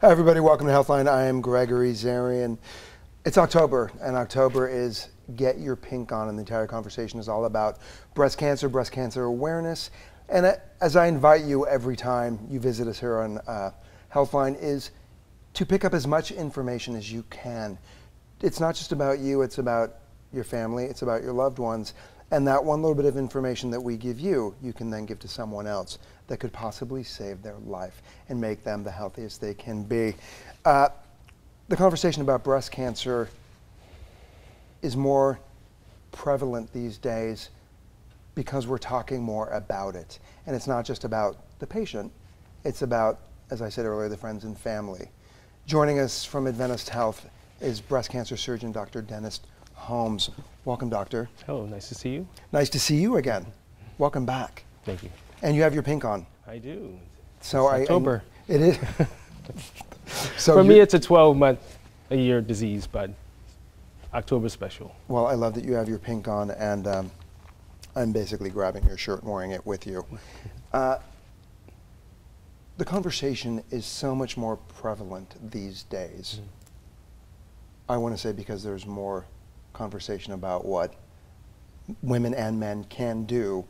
Hi everybody, welcome to Healthline. I am Gregory Zarian. It's October, and October is Get Your Pink On, and the entire conversation is all about breast cancer awareness. And as I invite you every time you visit us here on Healthline, is to pick up as much information as you can. It's not just about you, it's about your family, it's about your loved ones. And that one little bit of information that we give you, you can then give to someone else that could possibly save their life and make them the healthiest they can be. The conversation about breast cancer is more prevalent these days because we're talking more about it. And it's not just about the patient, it's about, as I said earlier, the friends and family. Joining us from Adventist Health is breast cancer surgeon Dr. Dennis Holmes. Welcome, doctor. Hello, nice to see you. Nice to see you again. Welcome back. Thank you. And you have your pink on. I do. So it's October. It is. So for me, it's a 12-month-a-year disease, but October's special. Well, I love that you have your pink on, and I'm basically grabbing your shirt and wearing it with you. The conversation is so much more prevalent these days. I want to say because there's more conversation about what women and men can do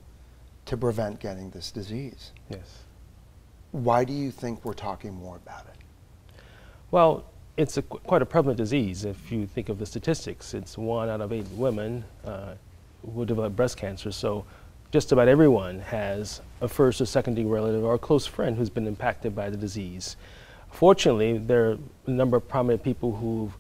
to prevent getting this disease. Yes. Why do you think we're talking more about it? Well, it's quite a prevalent disease. If you think of the statistics, it's 1 out of 8 women who develop breast cancer. So just about everyone has a first or second degree relative or a close friend who's been impacted by the disease. Fortunately, there are a number of prominent people who've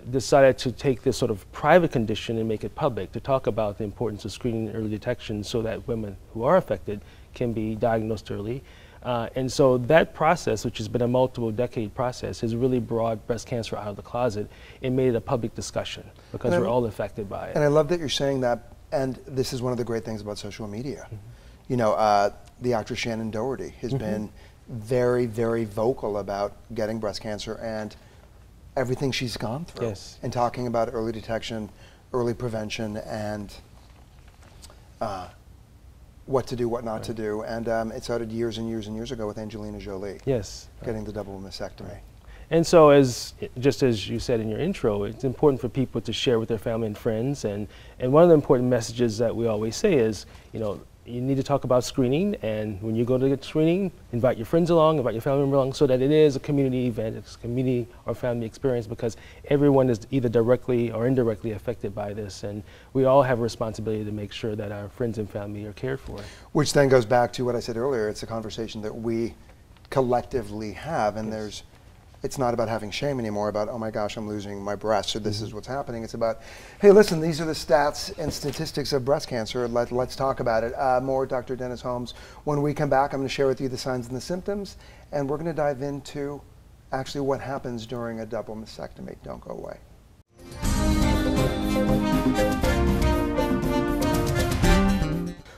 decided to take this sort of private condition and make it public, to talk about the importance of screening and early detection so that women who are affected can be diagnosed early. And so that process, which has been a multiple decade process, has really brought breast cancer out of the closet and made it a public discussion because we're all affected by it. And I love that you're saying that, and this is one of the great things about social media. You know, the actress Shannon Doherty has been very, very vocal about getting breast cancer and everything she's gone through. Yes. And talking about early detection, early prevention, and what to do, what not to do. And it started years and years and years ago with Angelina Jolie. Yes. Getting the double mastectomy. Right. And so just as you said in your intro, it's important for people to share with their family and friends. And one of the important messages that we always say is, you know, you need to talk about screening, and when you go to get screening, invite your friends along, invite your family along, so that it is a community event, it's a community or family experience, because everyone is either directly or indirectly affected by this, and we all have a responsibility to make sure that our friends and family are cared for. Which then goes back to what I said earlier, it's a conversation that we collectively have, and it's not about having shame anymore about, oh my gosh, I'm losing my breast, so this is what's happening. It's about, hey, listen, these are the stats and statistics of breast cancer. Let's talk about it. More Dr. Dennis Holmes. When we come back, I'm going to share with you the signs and the symptoms, and we're going to dive into actually what happens during a double mastectomy. Don't go away.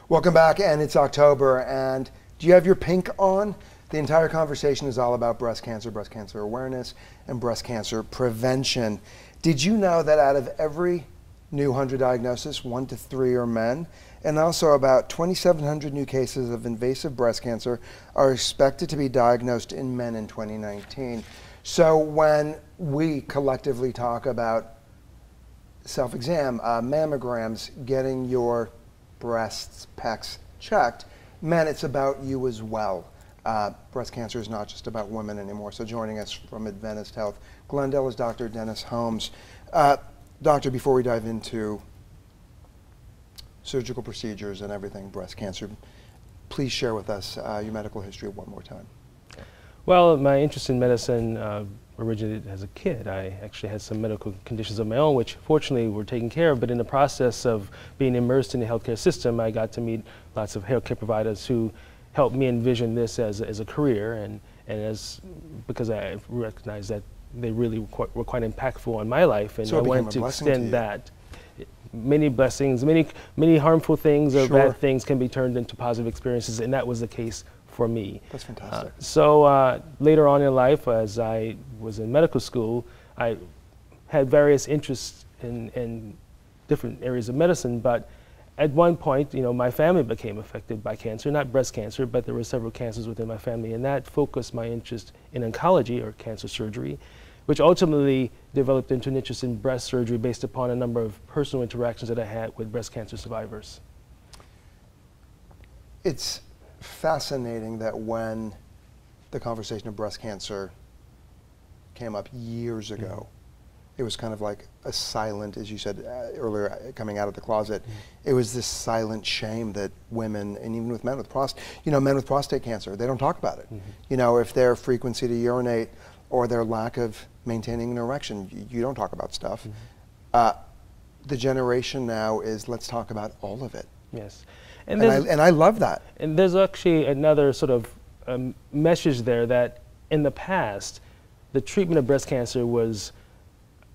Welcome back, and it's October, and do you have your pink on? The entire conversation is all about breast cancer awareness, and breast cancer prevention. Did you know that out of every new 100 diagnoses, 1 to 3 are men? And also about 2,700 new cases of invasive breast cancer are expected to be diagnosed in men in 2019. So when we collectively talk about self-exam, mammograms, getting your breasts, pecs checked, men, it's about you as well. Breast cancer is not just about women anymore. So joining us from Adventist Health Glendale is Dr. Dennis Holmes. Doctor, before we dive into surgical procedures and everything breast cancer, please share with us your medical history one more time. Well, my interest in medicine originated as a kid. I actually had some medical conditions of my own, which fortunately were taken care of, but in the process of being immersed in the healthcare system, I got to meet lots of healthcare providers who helped me envision this as a career, and because I recognized that they really were quite impactful on my life, and so I wanted to extend that. Many blessings, many harmful things or bad things can be turned into positive experiences, and that was the case for me. That's fantastic. So later on in life, as I was in medical school, I had various interests in different areas of medicine, but At one point, my family became affected by cancer, not breast cancer, but there were several cancers within my family, and that focused my interest in oncology, or cancer surgery, which ultimately developed into an interest in breast surgery based upon a number of personal interactions that I had with breast cancer survivors. It's fascinating that when the conversation of breast cancer came up years ago, it was kind of like a silent, as you said earlier, coming out of the closet. It was this silent shame that women, and even with men with men with prostate cancer, they don't talk about it. If their frequency to urinate or their lack of maintaining an erection, you don't talk about stuff. The generation now is, let's talk about all of it. Yes. And I love that. And there's actually another sort of message there, that in the past, the treatment of breast cancer was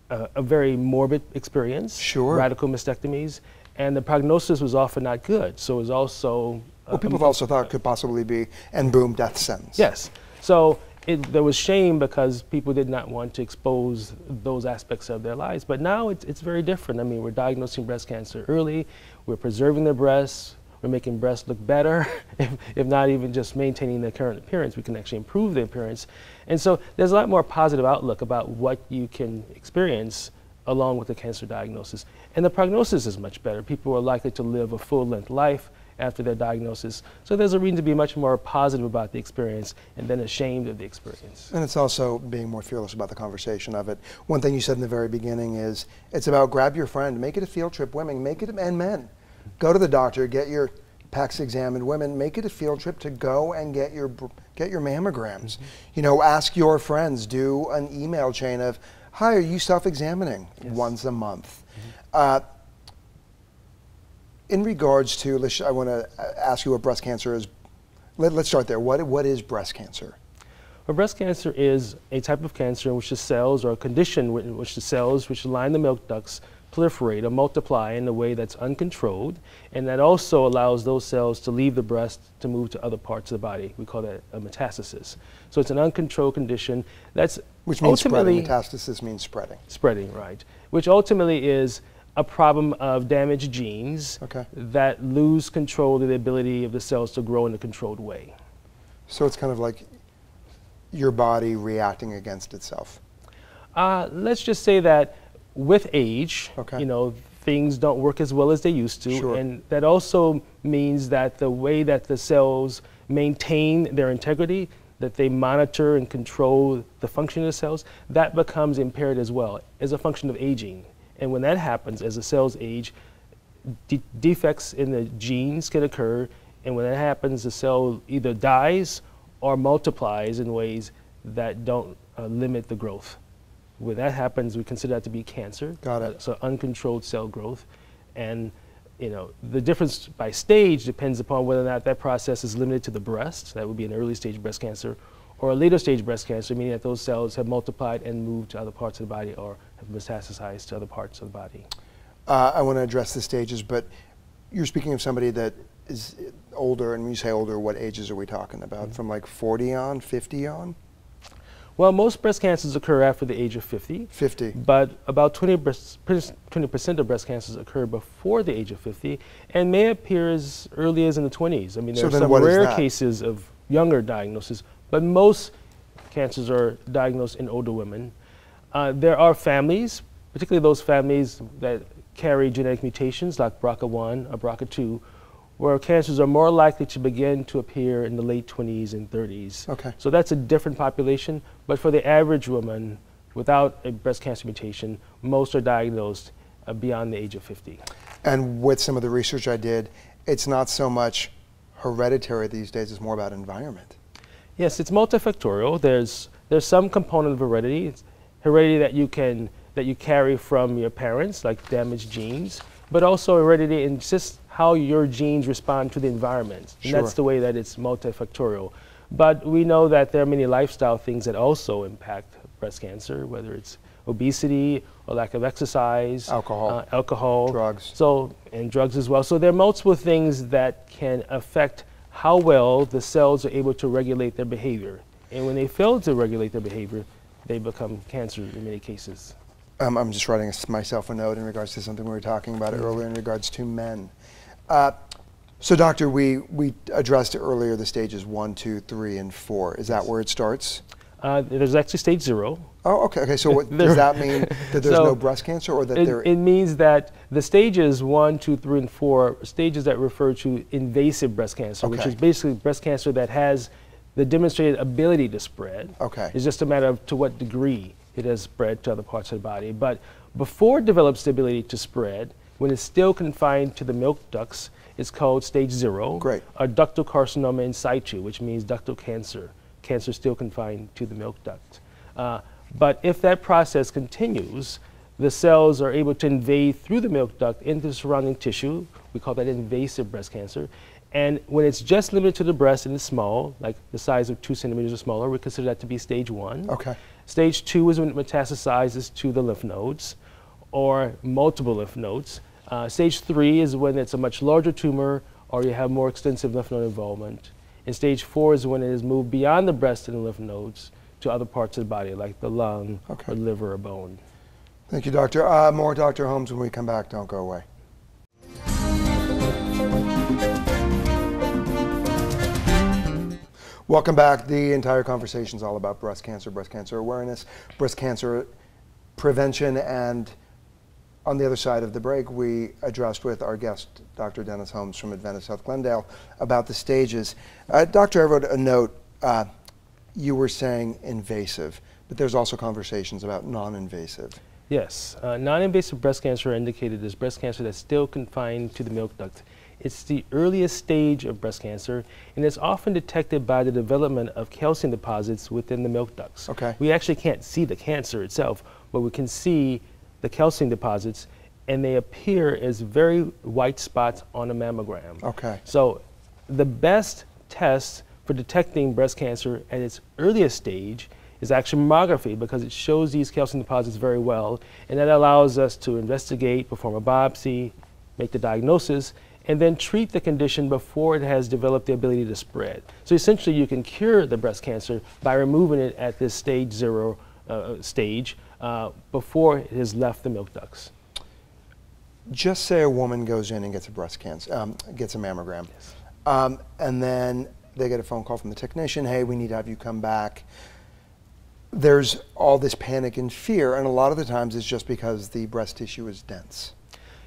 a very morbid experience. Sure. Radical mastectomies, and the prognosis was often not good. So it was also people have also thought it could possibly be, and boom, death sentence. Yes. So there was shame because people did not want to expose those aspects of their lives. But now it's very different. I mean, we're diagnosing breast cancer early. We're preserving their breasts. We're making breasts look better. If not even just maintaining their current appearance, we can actually improve the appearance. And so there's a lot more positive outlook about what you can experience along with the cancer diagnosis. And the prognosis is much better. People are likely to live a full-length life after their diagnosis. So there's a reason to be much more positive about the experience and then ashamed of the experience. And it's also being more fearless about the conversation of it. One thing you said in the very beginning is, it's about grab your friend, make it a field trip. Women, make it, and men. Go to the doctor, get your pecs examined. Women, make it a field trip to go and get your mammograms. Ask your friends, do an email chain of, hi, are you self-examining? Yes. Once a month. In regards to, I want to ask you what breast cancer is. Let's start there. What is breast cancer? Well, breast cancer is a type of cancer in which the cells, or a condition in which the cells which line the milk ducts proliferate or multiply in a way that's uncontrolled, and that also allows those cells to leave the breast to move to other parts of the body. We call that a metastasis. So it's an uncontrolled condition which means spreading. Metastasis means spreading. Spreading, right. Which ultimately is a problem of damaged genes that lose control of the ability of the cells to grow in a controlled way. So it's kind of like your body reacting against itself. Let's just say that with age, things don't work as well as they used to. Sure. And that also means that the way that the cells maintain their integrity, that they monitor and control the function of the cells, that becomes impaired as well as a function of aging. And when that happens, as the cells age, defects in the genes can occur. And when that happens, the cell either dies or multiplies in ways that don't limit the growth. When that happens, we consider that to be cancer. Got it. So uncontrolled cell growth. And the difference by stage depends upon whether or not that process is limited to the breast. That would be an early stage breast cancer, or a later stage breast cancer, meaning that those cells have multiplied and moved to other parts of the body or have metastasized to other parts of the body. I want to address the stages, but you're speaking of somebody that is older, and when you say older, what ages are we talking about? From like 40 on, 50 on? Well, most breast cancers occur after the age of 50. 50. But about 20% of breast cancers occur before the age of 50 and may appear as early as in the 20s. I mean, there are some rare cases of younger diagnosis, but most cancers are diagnosed in older women. There are families, particularly those families that carry genetic mutations like BRCA1 or BRCA2, where cancers are more likely to begin to appear in the late 20s and 30s. Okay. So that's a different population, but for the average woman without a breast cancer mutation, most are diagnosed beyond the age of 50. And with some of the research I did, it's not so much hereditary these days, it's more about environment. Yes, it's multifactorial. There's some component of heredity. It's heredity that you carry from your parents, like damaged genes, but also heredity in just how your genes respond to the environment. And Sure. that's the way that it's multifactorial. But we know that there are many lifestyle things that also impact breast cancer, whether it's obesity or lack of exercise, alcohol, drugs. And drugs as well. So there are multiple things that can affect how well the cells are able to regulate their behavior. And when they fail to regulate their behavior, they become cancer in many cases. I'm just writing myself a note in regards to something we were talking about earlier in regards to men. So doctor, we addressed earlier the stages 1, 2, 3, and 4. Is that where it starts? There's actually stage 0. Oh, okay. Okay. So what, does that mean that there's no breast cancer, or that it means that the stages 1, 2, 3, and 4 are stages that refer to invasive breast cancer, which is basically breast cancer that has the demonstrated ability to spread. Okay. It's just a matter of to what degree it has spread to other parts of the body. But before it develops the ability to spread, when it's still confined to the milk ducts, it's called stage 0. Great. Or ductal carcinoma in situ, which means ductal cancer. Cancer still confined to the milk duct. But if that process continues, the cells are able to invade through the milk duct into the surrounding tissue. We call that invasive breast cancer. And when it's just limited to the breast and it's small, like the size of 2 centimeters or smaller, we consider that to be stage 1. Okay. Stage 2 is when it metastasizes to the lymph nodes or multiple lymph nodes. Stage 3 is when it's a much larger tumor or you have more extensive lymph node involvement. And stage 4 is when it has moved beyond the breast and the lymph nodes to other parts of the body, like the lung or liver or bone. Thank you, doctor. More Dr. Holmes when we come back. Don't go away. Welcome back. The entire conversation is all about breast cancer awareness, breast cancer prevention, and on the other side of the break, we addressed with our guest, Dr. Dennis Holmes from Adventist Health Glendale, about the stages. Doctor, I wrote a note. You were saying invasive, but there's also conversations about non-invasive. Yes, non-invasive breast cancer indicated as breast cancer that's still confined to the milk duct. It's the earliest stage of breast cancer, and it's often detected by the development of calcium deposits within the milk ducts. Okay. We actually can't see the cancer itself, but we can see the calcium deposits, and they appear as very white spots on a mammogram. Okay. So the best test for detecting breast cancer at its earliest stage is actually mammography, because it shows these calcium deposits very well, and that allows us to investigate, perform a biopsy, make the diagnosis, and then treat the condition before it has developed the ability to spread. So essentially you can cure the breast cancer by removing it at this stage 0 stage before it has left the milk ducts. Just say a woman goes in and gets a breast cancer, gets a mammogram, yes. And then they get a phone call from the technician, hey, we need to have you come back. There's all this panic and fear, and a lot of the times it's just because the breast tissue is dense.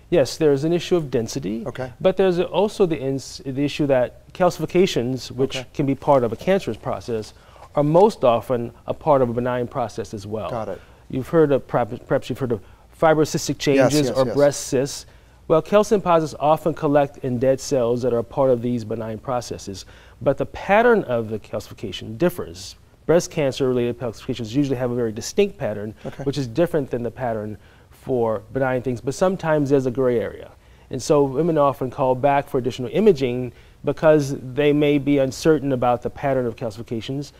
Yes, there's an issue of density, but there's also the issue that calcifications, which can be part of a cancerous process, are most often a part of a benign process as well. Got it. You've heard of, perhaps you've heard of fibrocystic changes or breast cysts. Well, calcium deposits often collect in dead cells that are a part of these benign processes, but the pattern of the calcification differs. Breast cancer-related calcifications usually have a very distinct pattern, which is different than the pattern for benign things, but sometimes there's a gray area. And so women often call back for additional imaging because they may be uncertain about the pattern of calcifications.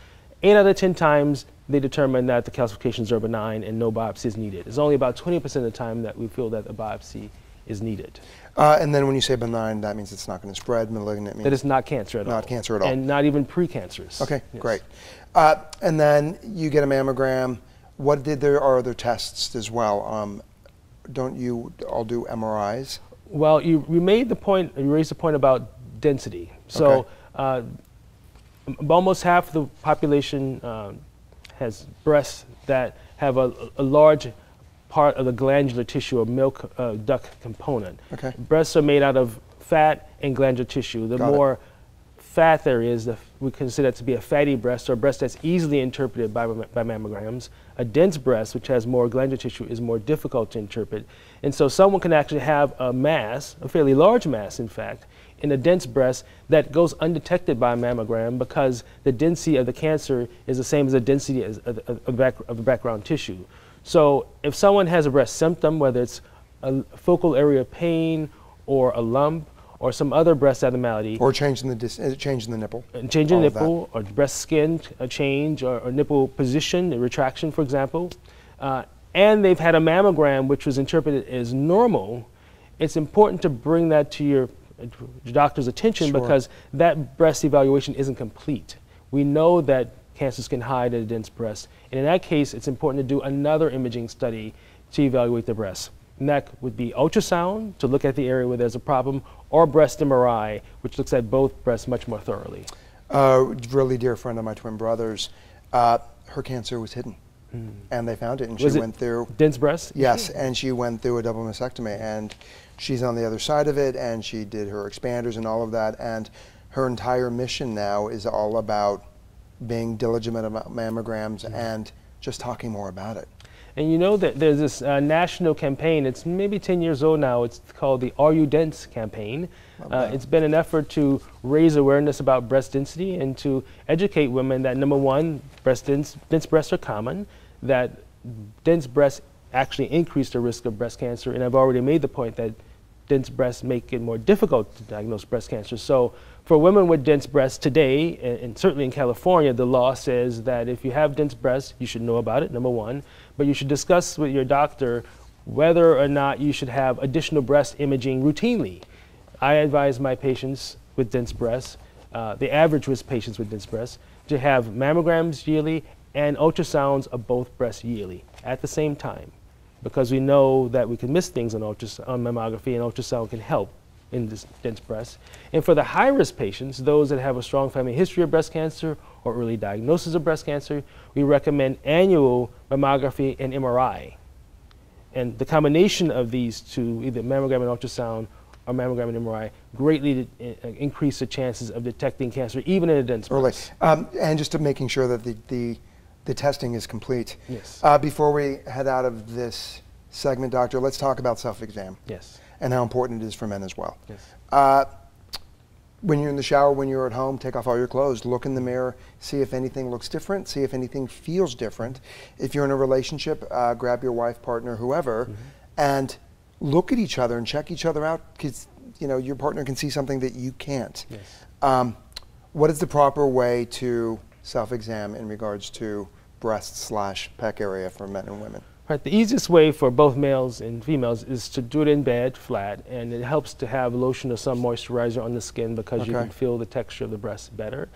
8 out of 10 times, they determine that the calcifications are benign and no biopsy is needed. It's only about 20% of the time that we feel that a biopsy is needed. And then when you say benign, that means it's not going to spread. Malignant means that it's not cancer at all. Not cancer at all. And not even precancerous. Okay, yes. Great. And then you get a mammogram. There are other tests as well. Don't you all do MRIs? Well, you raised the point about density. So almost half the population has breasts that have a large part of the glandular tissue or milk duct component. Breasts are made out of fat and glandular tissue. The more fat there is, we consider that to be a fatty breast, or a breast that's easily interpreted by mammograms. A dense breast, which has more glandular tissue, is more difficult to interpret. And so someone can actually have a mass, a fairly large mass in fact, in a dense breast that goes undetected by a mammogram because the density of the cancer is the same as the density of the background tissue. So if someone has a breast symptom, whether it's a focal area pain or a lump or some other breast abnormality, or change in the nipple, change in the nipple, or breast skin change, or nipple position, retraction, for example, and they've had a mammogram which was interpreted as normal, it's important to bring that to your doctor's attention because that breast evaluation isn't complete. We know that cancers can hide in a dense breast, and in that case, it's important to do another imaging study to evaluate the breast. And that would be ultrasound to look at the area where there's a problem, or breast MRI, which looks at both breasts much more thoroughly. Really dear friend of my twin brother's, her cancer was hidden. And they found it, and she went through dense breast? Yes, and she went through a double mastectomy, and she's on the other side of it, and she did her expanders and all of that, and her entire mission now is all about being diligent about mammograms and just talking more about it. And you know that there's this national campaign, it's maybe 10 years old now, it's called the Are You Dense campaign. It's been an effort to raise awareness about breast density and to educate women that, number one, dense breasts are common, that dense breasts actually increase the risk of breast cancer, and I've already made the point that dense breasts make it more difficult to diagnose breast cancer. So for women with dense breasts today, and certainly in California, the law says that if you have dense breasts, you should know about it, number one, but you should discuss with your doctor whether or not you should have additional breast imaging routinely. I advise my patients with dense breasts, the average risk patients with dense breasts, to have mammograms yearly and ultrasounds of both breasts yearly at the same time, because we know that we can miss things on mammography, and ultrasound can help in this dense breast. And for the high-risk patients, those that have a strong family history of breast cancer or early diagnosis of breast cancer, we recommend annual mammography and MRI. And the combination of these two, either mammogram and ultrasound or mammogram and MRI, greatly increase the chances of detecting cancer even in a dense breast. And just to making sure that the testing is complete. Yes. Before we head out of this segment, doctor, let's talk about self-exam. Yes. And how important it is for men as well. Yes. When you're in the shower, when you're at home, take off all your clothes, look in the mirror, see if anything looks different, see if anything feels different. If you're in a relationship, grab your wife, partner, whoever, and look at each other and check each other out, because your partner can see something that you can't. Yes. What is the proper way to self-exam in regards to breast/pec area for men and women? Right, the easiest way for both males and females is to do it in bed, flat, and it helps to have lotion or some moisturizer on the skin because you can feel the texture of the breast better.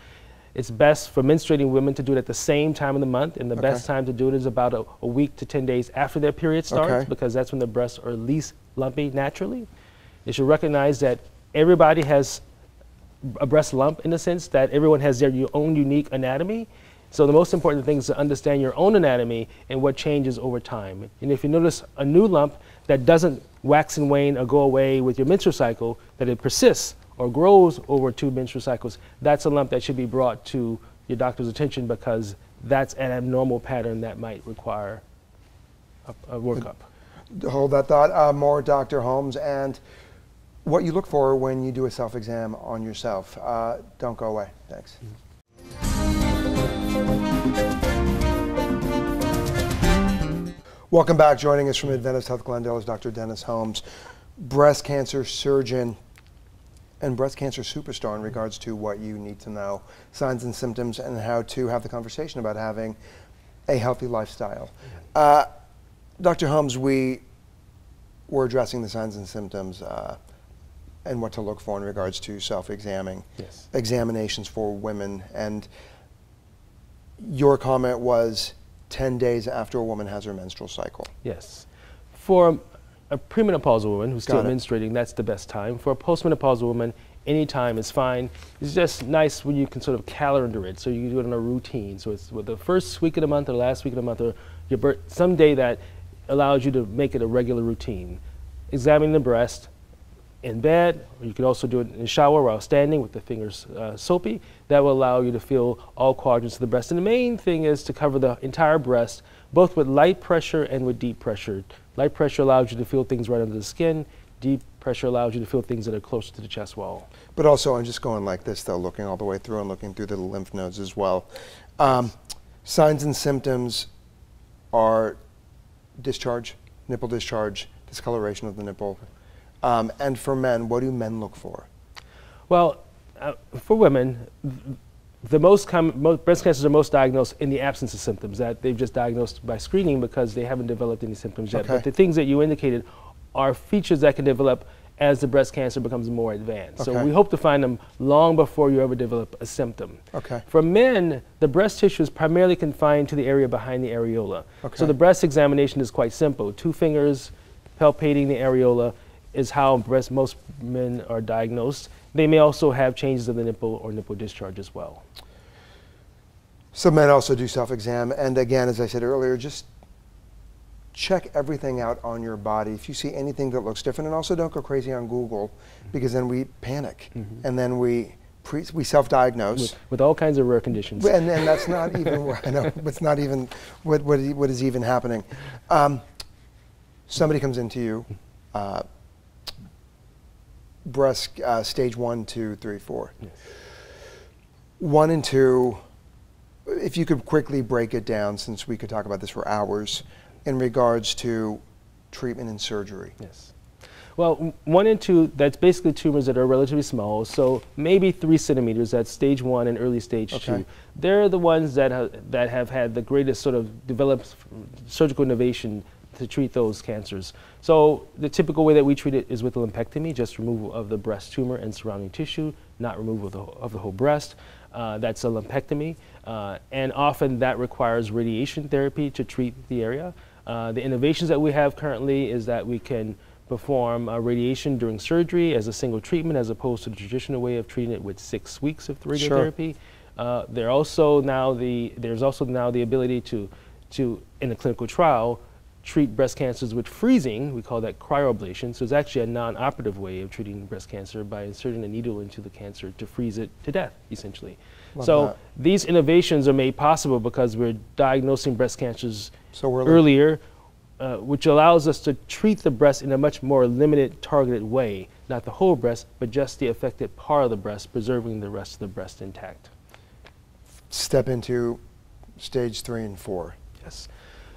It's best for menstruating women to do it at the same time of the month, and the best time to do it is about a week to 10 days after their period starts, because that's when the breasts are least lumpy naturally. You should recognize that everybody has a breast lump, in the sense that everyone has their own unique anatomy. So the most important thing is to understand your own anatomy and what changes over time. And if you notice a new lump that doesn't wax and wane or go away with your menstrual cycle, that it persists or grows over 2 menstrual cycles, that's a lump that should be brought to your doctor's attention, because that's an abnormal pattern that might require a workup. Hold that thought. More Dr. Holmes and what you look for when you do a self-exam on yourself. Don't go away. Thanks. Welcome back. Joining us from Adventist Health Glendale is Dr. Dennis Holmes, breast cancer surgeon and breast cancer superstar in regards to what you need to know, signs and symptoms, and how to have the conversation about having a healthy lifestyle. Dr. Holmes, we were addressing the signs and symptoms and what to look for in regards to self-examining, examinations for women, and your comment was 10 days after a woman has her menstrual cycle. Yes. For a premenopausal woman who's still menstruating, that's the best time. For a postmenopausal woman, any time is fine. It's just nice when you can sort of calendar it, so you can do it on a routine. So it's with the first week of the month or the last week of the month, or your some day that allows you to make it a regular routine. Examining the breast in bed, or you can also do it in the shower while standing with the fingers soapy. That will allow you to feel all quadrants of the breast. And the main thing is to cover the entire breast, both with light pressure and with deep pressure. Light pressure allows you to feel things right under the skin. Deep pressure allows you to feel things that are closer to the chest wall. But also, I'm just going like this, though, looking all the way through and looking through the lymph nodes as well. Signs and symptoms are discharge, nipple discharge, discoloration of the nipple. And for men, what do men look for? Well, for women, the most breast cancers are most diagnosed in the absence of symptoms, that they've just diagnosed by screening because they haven't developed any symptoms yet. But the things that you indicated are features that can develop as the breast cancer becomes more advanced. So we hope to find them long before you ever develop a symptom. For men, the breast tissue is primarily confined to the area behind the areola. So the breast examination is quite simple. 2 fingers palpating the areola is how most men are diagnosed. They may also have changes of the nipple or nipple discharge as well. Some men also do self-exam, and again, as I said earlier, just check everything out on your body. If you see anything that looks different, and also don't go crazy on Google, because then we panic, and then we self-diagnose with all kinds of rare conditions. And that's not even I know, it's not even what is even happening. Somebody comes into you, breast stage 1, 2, 3, 4. Yes. 1 and 2. If you could quickly break it down, since we could talk about this for hours, in regards to treatment and surgery. Yes. Well, 1 and 2, that's basically tumors that are relatively small, so maybe 3 centimeters, that's stage 1 and early stage 2. They're the ones that have had the greatest sort of developed surgical innovation to treat those cancers. So the typical way that we treat it is with a lumpectomy, just removal of the breast tumor and surrounding tissue, not removal of the whole breast. That's a lumpectomy, and often that requires radiation therapy to treat the area. The innovations that we have currently is that we can perform radiation during surgery as a single treatment, as opposed to the traditional way of treating it with 6 weeks of radiotherapy. There's also now the ability to in a clinical trial, treat breast cancers with freezing. We call that cryoablation. So it's actually a non-operative way of treating breast cancer by inserting a needle into the cancer to freeze it to death, essentially. These innovations are made possible because we're diagnosing breast cancers earlier, which allows us to treat the breast in a much more limited, targeted way, not the whole breast, but just the affected part of the breast, preserving the rest of the breast intact. Step into stage 3 and 4. Yes.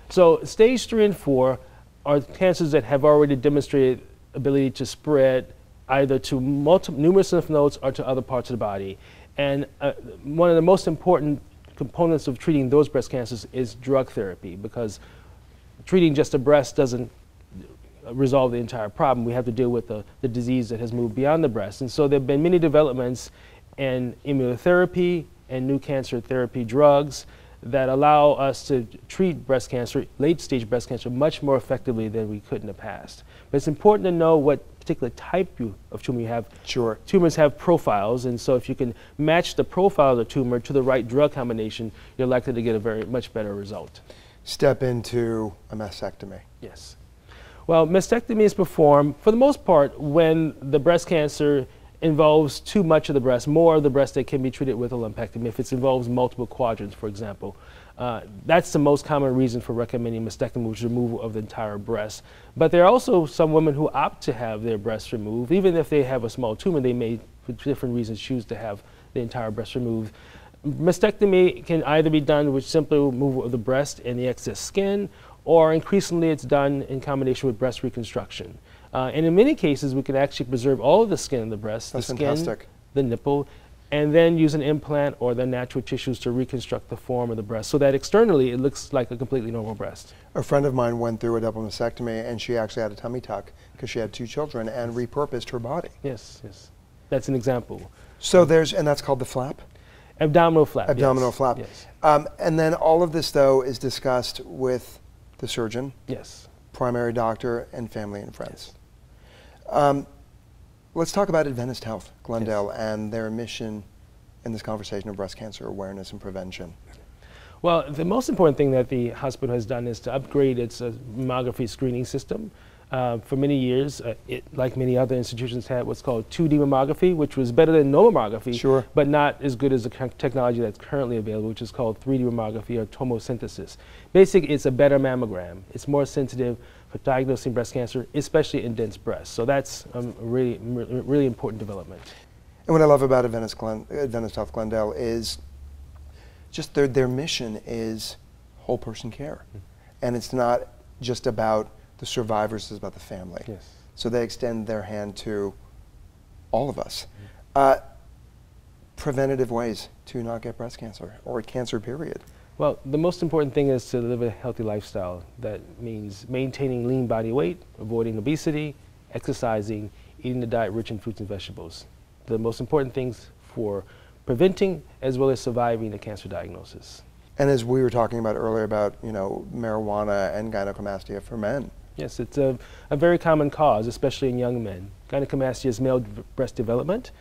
So stage 3 and 4 are cancers that have already demonstrated ability to spread either to numerous lymph nodes or to other parts of the body. And one of the most important components of treating those breast cancers is drug therapy, because treating just the breast doesn't resolve the entire problem. We have to deal with the disease that has moved beyond the breast. And so there have been many developments in immunotherapy and new cancer therapy drugs that allow us to treat breast cancer, late-stage breast cancer, much more effectively than we could in the past. But it's important to know what particular type of tumor you have. Sure. Tumors have profiles, and so if you can match the profile of the tumor to the right drug combination, you're likely to get a much better result. Step into a mastectomy. Yes. Well, mastectomy is performed, for the most part, when the breast cancer involves too much of the breast, more of the breast that can be treated with a lumpectomy. If it involves multiple quadrants, for example, that's the most common reason for recommending mastectomy, which is removal of the entire breast. But there are also some women who opt to have their breasts removed. Even if they have a small tumor, they may, for different reasons, choose to have the entire breast removed. Mastectomy can either be done with simple removal of the breast and the excess skin, or increasingly it's done in combination with breast reconstruction. And in many cases, we can actually preserve all of the skin of the breast, the skin, the nipple, and then use an implant or the natural tissues to reconstruct the form of the breast so that externally it looks like a completely normal breast. A friend of mine went through a double mastectomy, and she actually had a tummy tuck because she had 2 children and repurposed her body. Yes, yes. That's an example. So and that's called the flap? Abdominal flap. Abdominal yes. flap. Yes. And then all of this, though, is discussed with the surgeon, yes, primary doctor, and family and friends. Let's talk about Adventist Health Glendale and their mission in this conversation of breast cancer awareness and prevention. Well, the most important thing that the hospital has done is to upgrade its mammography screening system. For many years, it, like many other institutions, had what's called 2D mammography, which was better than no mammography, but not as good as the technology that's currently available, which is called 3D mammography or tomosynthesis. Basically, it's a better mammogram. It's more sensitive for diagnosing breast cancer, especially in dense breasts. So that's a really important development. And what I love about Adventist Health Glendale is just their mission is whole person care. And it's not just about the survivors, it's about the family. Yes. So they extend their hand to all of us. Preventative ways to not get breast cancer or cancer, period. Well, the most important thing is to live a healthy lifestyle. That means maintaining lean body weight, avoiding obesity, exercising, eating a diet rich in fruits and vegetables. The most important things for preventing as well as surviving a cancer diagnosis. And as we were talking about earlier about, marijuana and gynecomastia for men, Yes, it's a very common cause, especially in young men. Gynecomastia is male breast development.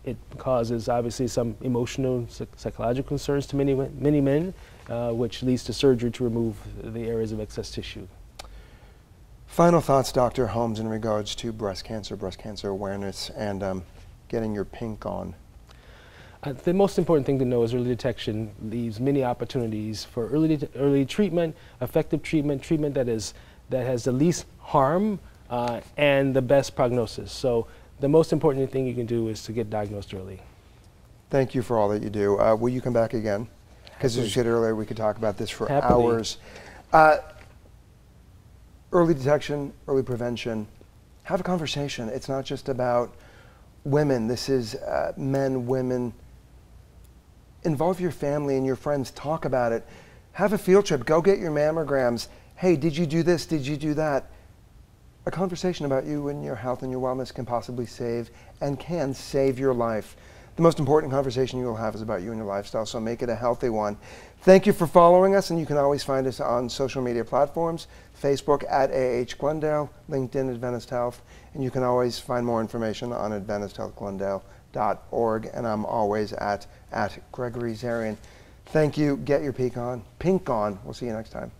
It causes obviously some emotional, psychological concerns to many men, which leads to surgery to remove the areas of excess tissue. Final thoughts, Dr. Holmes, in regards to breast cancer awareness, and getting your pink on. The most important thing to know is early detection leaves many opportunities for early treatment, effective treatment that has the least harm and the best prognosis. So the most important thing you can do is to get diagnosed early. Thank you for all that you do. Will you come back again? Because as you said earlier, we could talk about this for hours. Early detection, early prevention. Have a conversation. It's not just about women. This is men, women. Involve your family and your friends. Talk about it. Have a field trip. Go get your mammograms. Hey, did you do this? Did you do that? A conversation about you and your health and your wellness can possibly save and can save your life. The most important conversation you will have is about you and your lifestyle, so make it a healthy one. Thank you for following us, and you can always find us on social media platforms, Facebook at AH Glendale, LinkedIn Adventist Health, and you can always find more information on AdventistHealthGlendale.org, and I'm always at Gregory Zarian. Thank you. Get your pink on. We'll see you next time.